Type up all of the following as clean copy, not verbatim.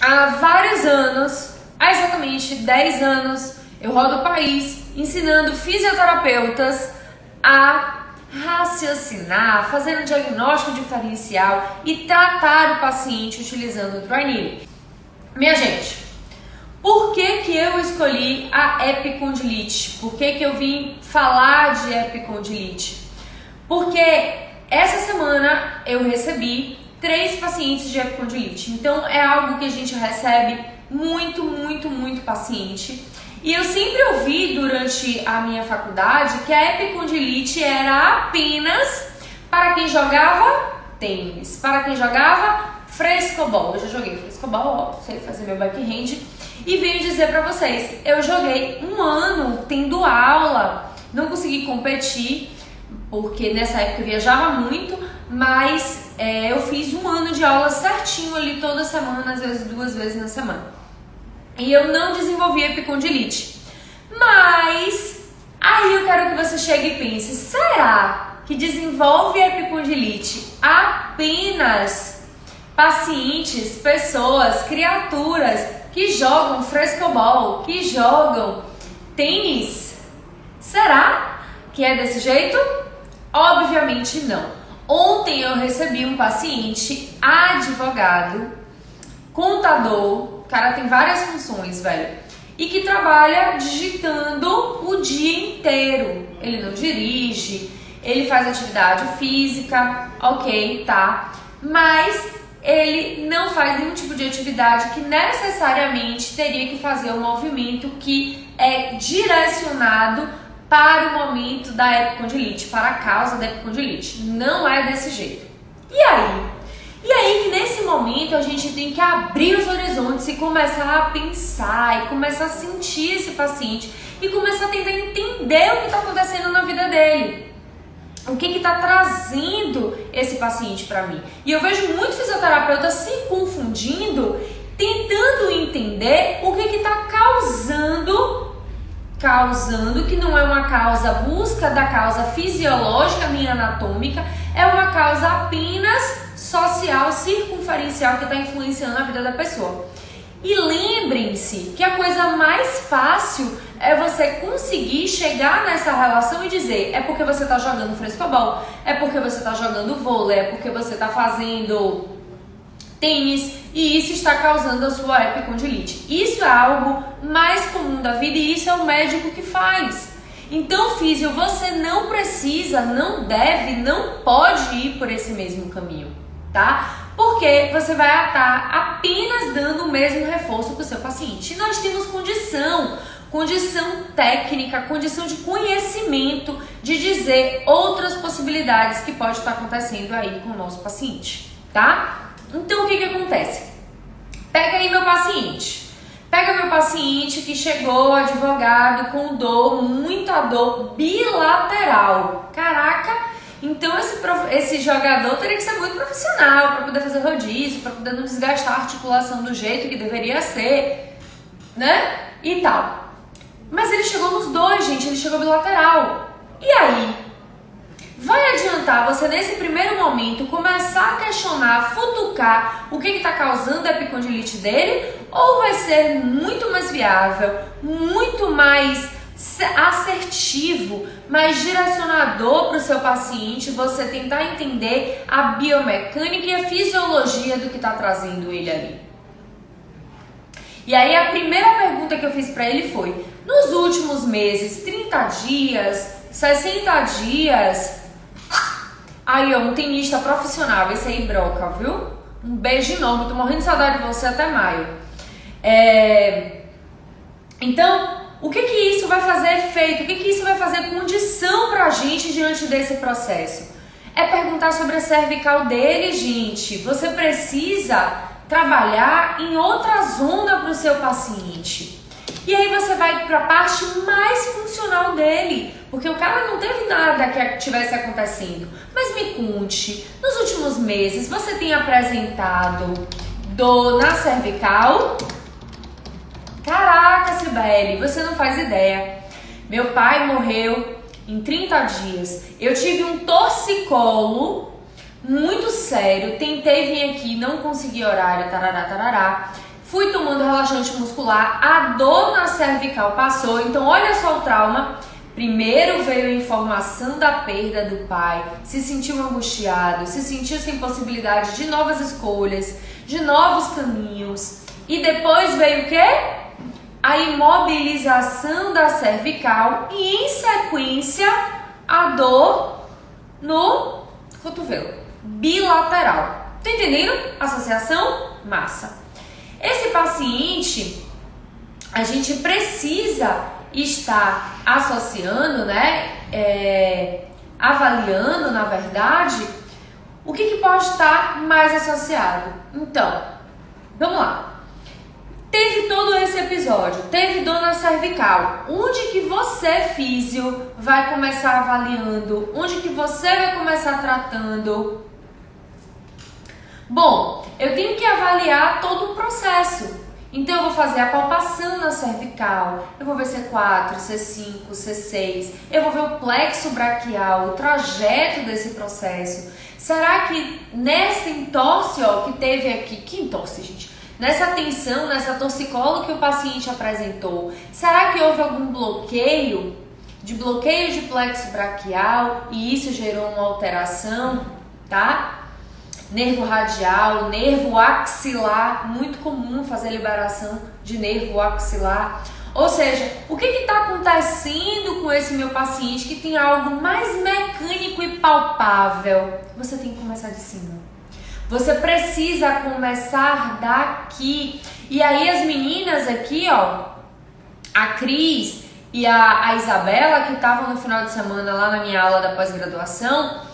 há vários anos, há exatamente 10 anos, eu rodo o país ensinando fisioterapeutas a raciocinar, fazer um diagnóstico diferencial e tratar o paciente utilizando o Dry-Needle. Minha gente, por que eu escolhi a epicondilite? Por que eu vim falar de epicondilite? Porque essa semana eu recebi 3 pacientes de epicondilite. Então é algo que a gente recebe muito paciente. E eu sempre ouvi durante a minha faculdade que a epicondilite era apenas para quem jogava tênis, para quem jogava frescobol. Eu já joguei frescobol, sei fazer meu backhand. E venho dizer pra vocês, eu joguei 1 ano tendo aula, não consegui competir, porque nessa época eu viajava muito, mas eu fiz 1 ano de aula certinho ali toda semana, às vezes 2 vezes na semana. E eu não desenvolvi epicondilite. Mas aí eu quero que você chegue e pense, será que desenvolve epicondilite apenas pacientes, pessoas, criaturas que jogam frescobol, que jogam tênis? Será que é desse jeito? Obviamente não. Ontem eu recebi um paciente advogado, contador, o cara tem várias funções, velho, e que trabalha digitando o dia inteiro. Ele não dirige, ele faz atividade física, ok, tá, mas ele não faz nenhum tipo de atividade que necessariamente teria que fazer um movimento que é direcionado para o momento da epicondilite, para a causa da epicondilite. Não é desse jeito. E aí que nesse momento a gente tem que abrir os horizontes e começar a pensar, e começar a sentir esse paciente, e começar a tentar entender o que está acontecendo na vida dele. O que está trazendo esse paciente para mim? E eu vejo muitos fisioterapeutas se confundindo, tentando entender o que está causando, que não é uma causa busca da causa fisiológica nem anatômica, é uma causa apenas social, circunferencial, que está influenciando a vida da pessoa. E lembrem-se que a coisa mais fácil é você conseguir chegar nessa relação e dizer, é porque você está jogando frescobol, é porque você está jogando vôlei, é porque você está fazendo tênis e isso está causando a sua epicondilite. Isso é algo mais comum da vida e isso é o médico que faz. Então, físio, você não precisa, não deve, não pode ir por esse mesmo caminho, tá? Porque você vai estar apenas dando o mesmo reforço para o seu paciente. E nós temos condição técnica, condição de conhecimento de dizer outras possibilidades que pode estar acontecendo aí com o nosso paciente, tá? Então, o que acontece? Pega aí meu paciente. Pega meu paciente que chegou advogado com dor, muita dor bilateral. Caraca! Então esse jogador teria que ser muito profissional para poder fazer rodízio, para poder não desgastar a articulação do jeito que deveria ser, né? E tal. Mas ele chegou nos dois, gente, ele chegou bilateral. E aí? Vai adiantar você nesse primeiro momento começar a questionar, futucar o que está causando a epicondilite dele? Ou vai ser muito mais viável, muito mais assertivo, mais direcionador para o seu paciente, você tentar entender a biomecânica e a fisiologia do que está trazendo ele ali. E aí a primeira pergunta que eu fiz para ele foi, nos últimos meses, 30 dias, 60 dias, aí ó, um tenista profissional, esse aí broca, viu? Um beijo enorme, tô morrendo de saudade de você até maio. Então, o que isso vai fazer efeito? O que isso vai fazer condição pra gente diante desse processo? É perguntar sobre a cervical dele, gente. Você precisa trabalhar em outra zona para o seu paciente. E aí você vai para a parte mais funcional dele, porque o cara não teve nada que estivesse acontecendo. Mas me conte, nos últimos meses você tem apresentado dor na cervical? Caraca, Cibele, você não faz ideia. Meu pai morreu em 30 dias. Eu tive um torcicolo muito sério. Tentei vir aqui, não consegui horário, tarará, tarará. fui tomando relaxante muscular, a dor na cervical passou. Então olha só o trauma. Primeiro veio a informação da perda do pai, se sentiu angustiado, se sentiu sem possibilidade de novas escolhas, de novos caminhos. E depois veio o quê? A imobilização da cervical e, em sequência, a dor no cotovelo bilateral. Tá entendendo? Associação? Massa. Esse paciente, a gente precisa estar associando, né? Avaliando, na verdade, o que pode estar mais associado. Então, vamos lá. Teve todo esse episódio, teve dor na cervical. Onde que você, físio, vai começar avaliando? Onde que você vai começar tratando? Bom, eu tenho que avaliar todo o processo. Então eu vou fazer a palpação na cervical, eu vou ver C4, C5, C6, eu vou ver o plexo braquial, o trajeto desse processo. Será que nessa entorse, ó, que teve aqui, que entorse, gente? Nessa tensão, nessa torcicolo que o paciente apresentou, será que houve algum bloqueio de plexo braquial e isso gerou uma alteração, tá? Nervo radial, nervo axilar, muito comum fazer liberação de nervo axilar. Ou seja, o que está acontecendo com esse meu paciente que tem algo mais mecânico e palpável? Você tem que começar de cima. Você precisa começar daqui. E aí as meninas aqui, ó, a Cris e a Isabela, que estavam no final de semana lá na minha aula da pós-graduação,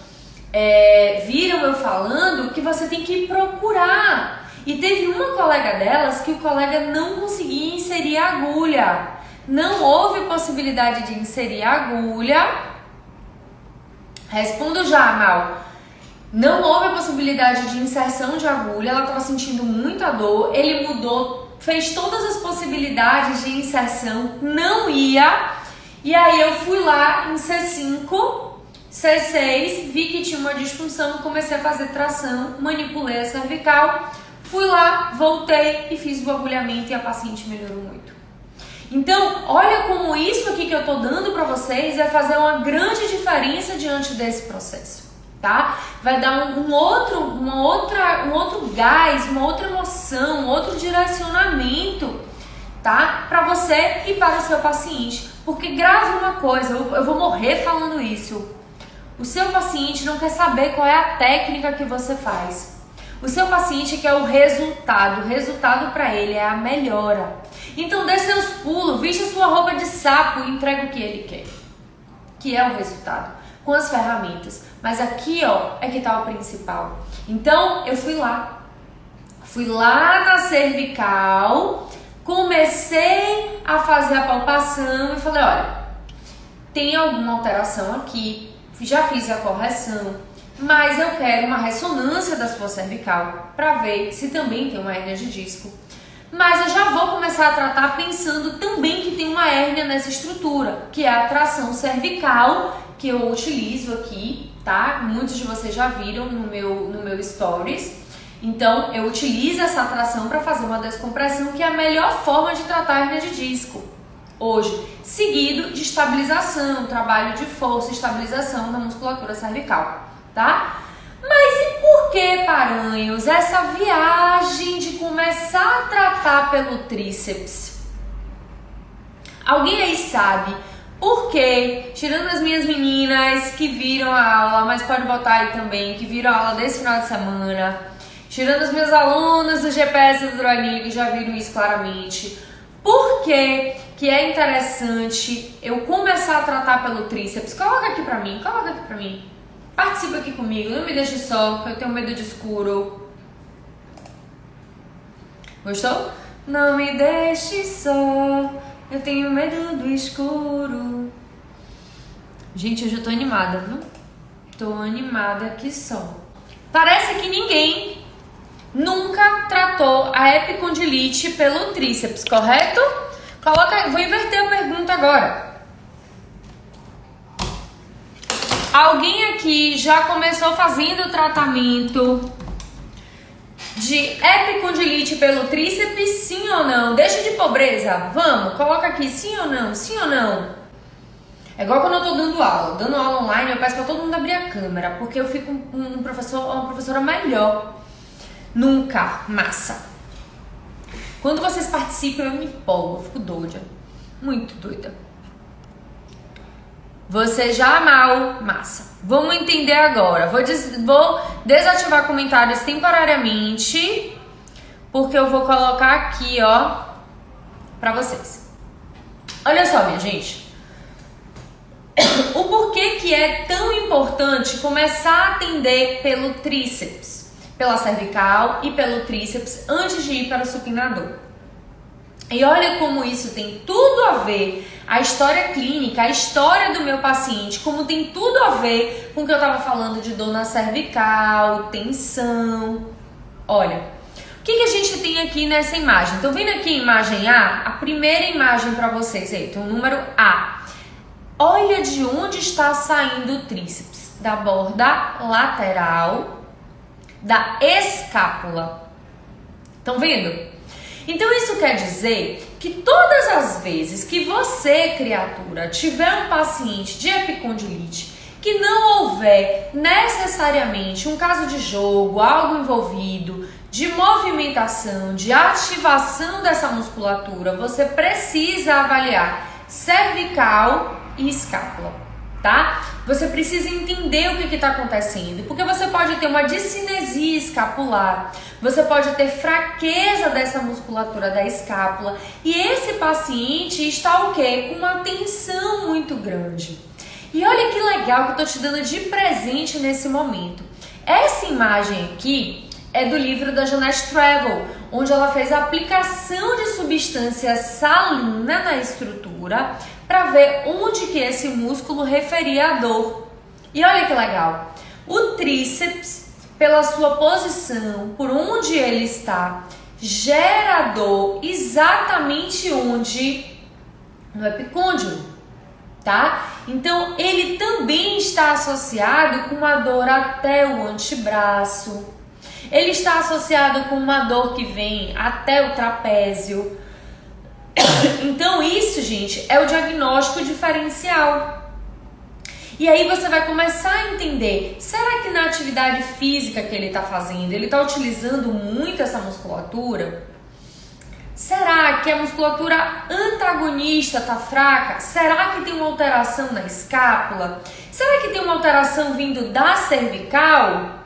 viram eu falando que você tem que procurar. E teve uma colega delas que o colega não conseguia inserir a agulha. Não houve possibilidade de inserir a agulha. Respondo já, Mal. Não houve a possibilidade de inserção de agulha. Ela estava sentindo muita dor. Ele mudou, fez todas as possibilidades de inserção. Não ia. E aí eu fui lá em C5... C6, vi que tinha uma disfunção, comecei a fazer tração, manipulei a cervical, fui lá, voltei e fiz o agulhamento e a paciente melhorou muito. Então, olha como isso aqui que eu tô dando para vocês vai fazer uma grande diferença diante desse processo, tá? Vai dar um outro gás, uma outra emoção, um outro direcionamento, tá? Para você e para o seu paciente. Porque grave uma coisa, eu vou morrer falando isso. O seu paciente não quer saber qual é a técnica que você faz. O seu paciente quer o resultado. O resultado para ele é a melhora. Então dê seus pulos, vista sua roupa de sapo e entrega o que ele quer. Que é o resultado. Com as ferramentas. Mas aqui, ó, é que tá o principal. Então eu fui lá. Fui lá na cervical. Comecei a fazer a palpação e falei, olha, tem alguma alteração aqui. Já fiz a correção, mas eu quero uma ressonância da sua cervical para ver se também tem uma hérnia de disco. Mas eu já vou começar a tratar pensando também que tem uma hérnia nessa estrutura, que é a tração cervical, que eu utilizo aqui, tá? Muitos de vocês já viram no meu stories. Então, eu utilizo essa tração para fazer uma descompressão, que é a melhor forma de tratar a hérnia de disco. Hoje, seguido de estabilização, trabalho de força, estabilização da musculatura cervical, tá? Mas e por que, Paranhos, essa viagem de começar a tratar pelo tríceps? Alguém aí sabe por que, tirando as minhas meninas que viram a aula, mas pode botar aí também, que viram a aula desse final de semana, tirando as minhas alunas do GPS do Droguinho, que já viram isso claramente, por que é interessante eu começar a tratar pelo tríceps? Coloca aqui pra mim, Participa aqui comigo, não me deixe só, porque eu tenho medo de escuro. Gostou? Não me deixe só, eu tenho medo do escuro. Gente, hoje eu tô animada, viu? Tô animada que só. Parece que ninguém nunca tratou a epicondilite pelo tríceps, correto? Vou inverter a pergunta agora. Alguém aqui já começou fazendo o tratamento de epicondilite pelo tríceps, sim ou não? Deixa de pobreza, vamos, coloca aqui, sim ou não, sim ou não? É igual quando eu tô dando aula online, eu peço pra todo mundo abrir a câmera, porque eu fico uma professora melhor. Nunca, massa. Quando vocês participam, eu me empolgo, eu fico doida, muito doida. Você já mal, massa. Vamos entender agora. Vou desativar comentários temporariamente, porque eu vou colocar aqui, ó, pra vocês. Olha só, minha gente. O porquê que é tão importante começar a atender pelo tríceps, pela cervical e pelo tríceps antes de ir para o supinador. E olha como isso tem tudo a ver, a história clínica, a história do meu paciente, como tem tudo a ver com o que eu estava falando de dor na cervical, tensão. Olha, o que a gente tem aqui nessa imagem? Estão vendo aqui a imagem A? A primeira imagem para vocês aí, tem o número A. Olha de onde está saindo o tríceps, da borda lateral da escápula. Estão vendo? Então isso quer dizer que todas as vezes que você, criatura, tiver um paciente de epicondilite, que não houver necessariamente um caso de jogo, algo envolvido, de movimentação, de ativação dessa musculatura, você precisa avaliar cervical e escápula, tá? Você precisa entender o que está acontecendo, porque você pode ter uma discinesia escapular, você pode ter fraqueza dessa musculatura da escápula, e esse paciente está o quê? Com uma tensão muito grande. E olha que legal que eu tô te dando de presente nesse momento. Essa imagem aqui é do livro da Jeanette Travel, onde ela fez a aplicação de substância salina na estrutura para ver onde que esse músculo referia a dor. E olha que legal, o tríceps, pela sua posição, por onde ele está, gera dor exatamente onde? No epicôndilo, tá? Então ele também está associado com uma dor até o antebraço, ele está associado com uma dor que vem até o trapézio. Então isso, gente, é o diagnóstico diferencial. E aí você vai começar a entender, será que na atividade física que ele está fazendo, ele está utilizando muito essa musculatura? Será que a musculatura antagonista está fraca? Será que tem uma alteração na escápula? Será que tem uma alteração vindo da cervical?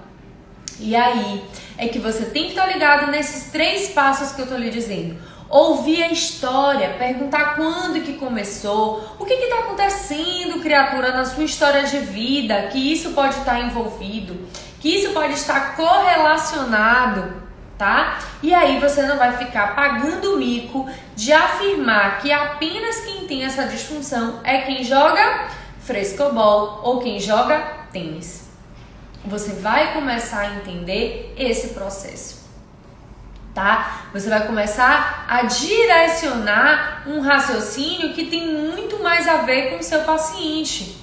E aí é que você tem que estar ligado nesses 3 passos que eu estou lhe dizendo. Ouvir a história, perguntar quando que começou, o que está acontecendo, criatura, na sua história de vida, que isso pode estar envolvido, que isso pode estar correlacionado, tá? E aí você não vai ficar pagando o mico de afirmar que apenas quem tem essa disfunção é quem joga frescobol ou quem joga tênis. Você vai começar a entender esse processo. Tá? Você vai começar a direcionar um raciocínio que tem muito mais a ver com o seu paciente.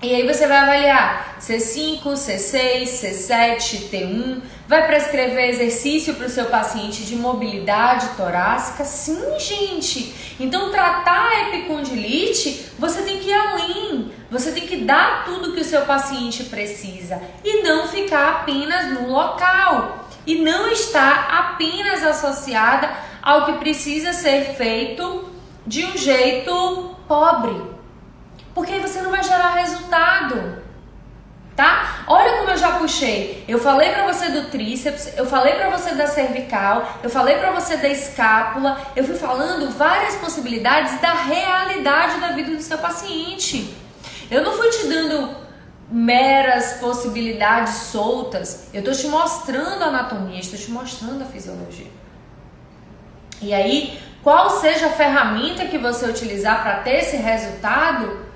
E aí você vai avaliar C5, C6, C7, T1, vai prescrever exercício para o seu paciente de mobilidade torácica? Sim, gente! Então, tratar a epicondilite, você tem que ir além, você tem que dar tudo que o seu paciente precisa e não ficar apenas no local. E não está apenas associada ao que precisa ser feito de um jeito pobre. Porque aí você não vai gerar resultado, tá? Olha como eu já puxei. Eu falei pra você do tríceps, eu falei pra você da cervical, eu falei pra você da escápula, eu fui falando várias possibilidades da realidade da vida do seu paciente. Eu não fui te dando meras possibilidades soltas, eu tô te mostrando a anatomia, estou te mostrando a fisiologia. E aí, qual seja a ferramenta que você utilizar para ter esse resultado,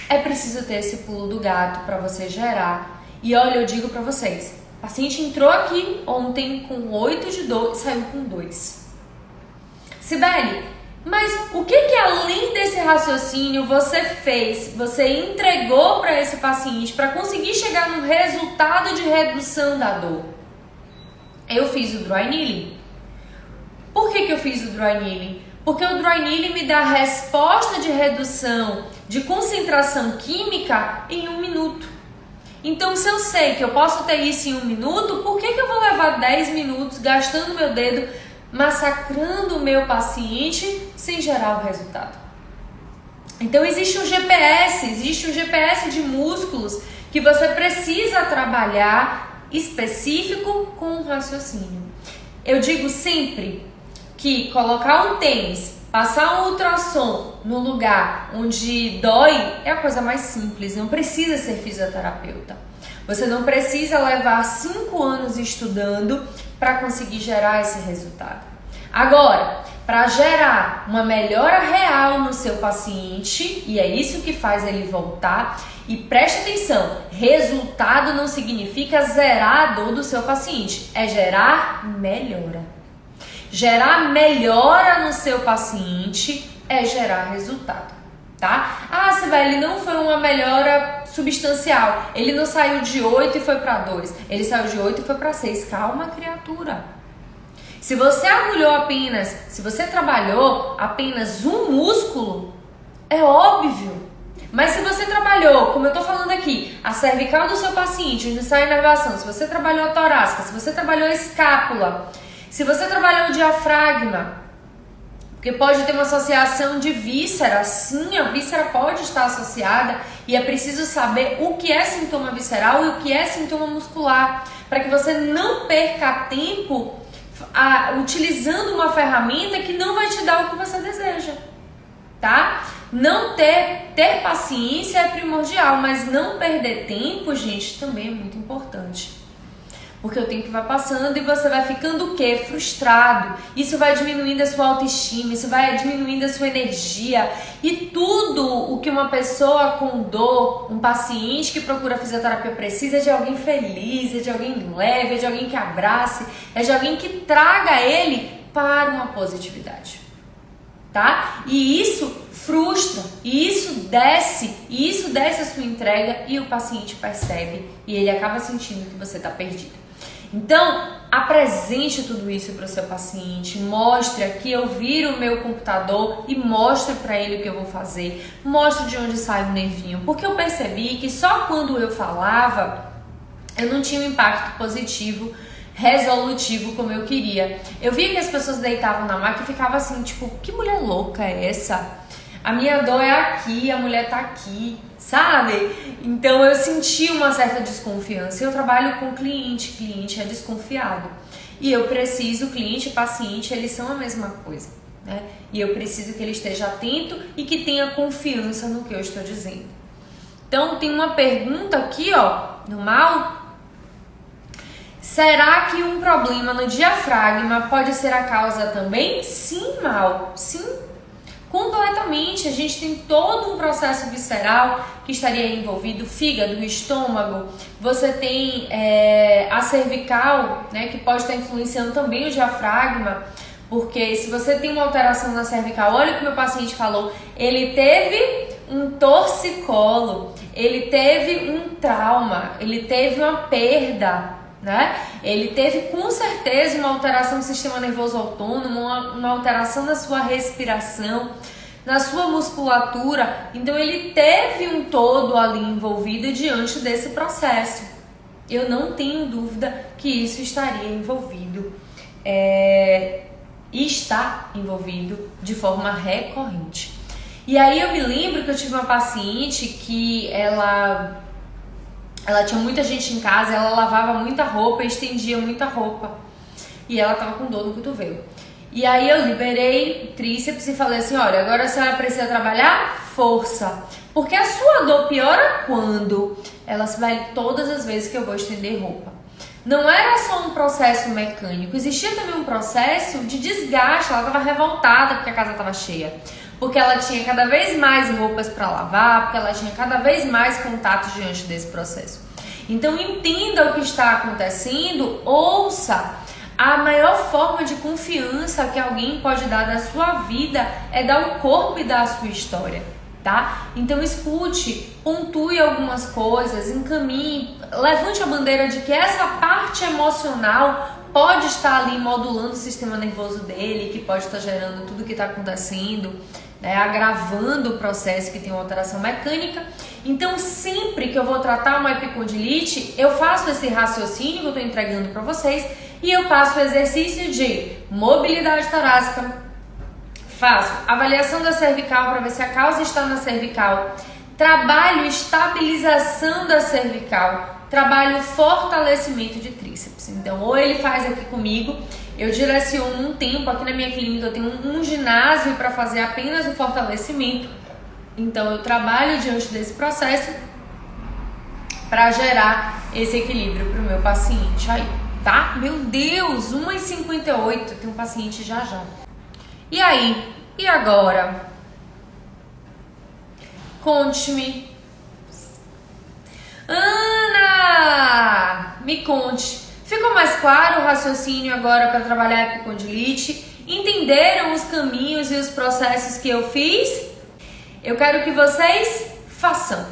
é preciso ter esse pulo do gato para você gerar. E olha, eu digo para vocês, o paciente entrou aqui ontem com 8 de dor e saiu com 2. Sibeli, mas o que além desse raciocínio você fez, você entregou para esse paciente para conseguir chegar num resultado de redução da dor? eu fiz o Dry Needling. Por que eu fiz o Dry Needling? Porque o Dry Needling me dá resposta de redução de concentração química em 1 minuto. Então, se eu sei que eu posso ter isso em 1 minuto, por que eu vou levar 10 minutos gastando meu dedo, massacrando o meu paciente sem gerar o resultado? Então, existe um GPS de músculos que você precisa trabalhar específico com um raciocínio. Eu digo sempre que colocar um tênis, passar um ultrassom no lugar onde dói é a coisa mais simples, não precisa ser fisioterapeuta. Você não precisa levar 5 anos estudando para conseguir gerar esse resultado. Agora, para gerar uma melhora real no seu paciente, e é isso que faz ele voltar, e preste atenção, resultado não significa zerar a dor do seu paciente, é gerar melhora. Gerar melhora no seu paciente é gerar resultado, tá? Ah, Sibeli, não foi uma melhora substancial. Ele não saiu de 8 e foi para 2. Ele saiu de 8 e foi para 6. Calma, criatura. Se você se você trabalhou apenas um músculo, é óbvio. Mas se você trabalhou, como eu tô falando aqui, a cervical do seu paciente, onde sai a inervação, se você trabalhou a torácica, se você trabalhou a escápula, se você trabalhou o diafragma, porque pode ter uma associação de víscera, sim, a víscera pode estar associada e é preciso saber o que é sintoma visceral e o que é sintoma muscular, para que você não perca tempo utilizando uma ferramenta que não vai te dar o que você deseja, tá? Não ter paciência é primordial, mas não perder tempo, gente, também é muito importante. Porque o tempo vai passando e você vai ficando o quê? Frustrado. Isso vai diminuindo a sua autoestima, isso vai diminuindo a sua energia. E tudo o que uma pessoa com dor, um paciente que procura fisioterapia precisa é de alguém feliz, é de alguém leve, é de alguém que abrace, é de alguém que traga ele para uma positividade. Tá? E isso frustra, e isso desce a sua entrega e o paciente percebe e ele acaba sentindo que você está perdido. Então, apresente tudo isso para o seu paciente, mostre aqui, eu viro o meu computador e mostre para ele o que eu vou fazer, mostre de onde sai o nervinho, porque eu percebi que só quando eu falava, eu não tinha um impacto positivo, resolutivo como eu queria. Eu via que as pessoas deitavam na maca e ficavam assim, tipo, que mulher louca é essa? A minha dor é aqui, a mulher tá aqui, sabe? Então eu senti uma certa desconfiança. Eu trabalho com cliente é desconfiado. E eu preciso, cliente e paciente, eles são a mesma coisa, né? E eu preciso que ele esteja atento e que tenha confiança no que eu estou dizendo. Então tem uma pergunta aqui, ó, no mal. Será que um problema no diafragma pode ser a causa também? Sim, mal, sim. Completamente, a gente tem todo um processo visceral que estaria envolvido, fígado, estômago, você tem a cervical, né, que pode estar influenciando também o diafragma, porque se você tem uma alteração na cervical, olha o que meu paciente falou, ele teve um torcicolo, ele teve um trauma, ele teve uma perda, né? Ele teve com certeza uma alteração do sistema nervoso autônomo, uma alteração na sua respiração, na sua musculatura. Então ele teve um todo ali envolvido diante desse processo. Eu não tenho dúvida que isso estaria envolvido e está envolvido de forma recorrente. E aí eu me lembro que eu tive uma paciente que ela tinha muita gente em casa, ela lavava muita roupa, estendia muita roupa. E ela tava com dor no cotovelo. E aí eu liberei o tríceps e falei assim, olha, agora a senhora precisa trabalhar força. Porque a sua dor piora quando? Ela se vai todas as vezes que eu vou estender roupa. Não era só um processo mecânico, existia também um processo de desgaste, ela tava revoltada porque a casa tava cheia. Porque ela tinha cada vez mais roupas para lavar, porque ela tinha cada vez mais contatos diante desse processo. Então entenda o que está acontecendo, ouça. A maior forma de confiança que alguém pode dar da sua vida é dar o corpo e dar a sua história, tá? Então escute, pontue algumas coisas, encaminhe, levante a bandeira de que essa parte emocional pode estar ali modulando o sistema nervoso dele, que pode estar gerando tudo que está acontecendo, né, agravando o processo que tem uma alteração mecânica. Então, sempre que eu vou tratar uma epicondilite, eu faço esse raciocínio que eu estou entregando para vocês e eu faço o exercício de mobilidade torácica, faço avaliação da cervical para ver se a causa está na cervical, trabalho estabilização da cervical, trabalho fortalecimento de tríceps. Então, ou ele faz aqui comigo, eu direciono um tempo, aqui na minha clínica eu tenho um ginásio para fazer apenas o fortalecimento. Então, eu trabalho diante desse processo para gerar esse equilíbrio para o meu paciente aí, tá? Meu Deus, 1h58, tem um paciente já. E aí? E agora? Conte-me. Ana! Me conte. Ficou mais claro o raciocínio agora para trabalhar a epicondilite? Entenderam os caminhos e os processos que eu fiz? Eu quero que vocês façam.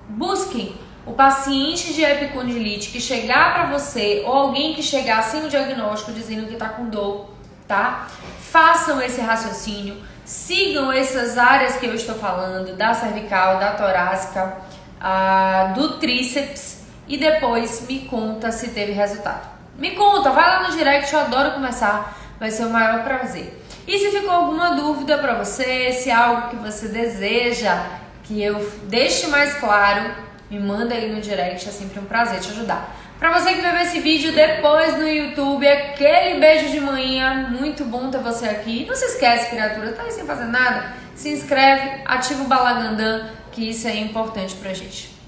Busquem o paciente de epicondilite que chegar para você ou alguém que chegar sem o diagnóstico dizendo que está com dor, tá? Façam esse raciocínio, sigam essas áreas que eu estou falando, da cervical, da torácica, do tríceps e depois me conta se teve resultado. Me conta, vai lá no direct, eu adoro conversar, vai ser o maior prazer. E se ficou alguma dúvida para você, se é algo que você deseja que eu deixe mais claro, me manda aí no direct, é sempre um prazer te ajudar. Para você que vai ver esse vídeo depois no YouTube, aquele beijo de manhã, muito bom ter você aqui. Não se esquece, criatura, tá aí sem fazer nada? Se inscreve, ativa o balagandã, que isso é importante pra gente.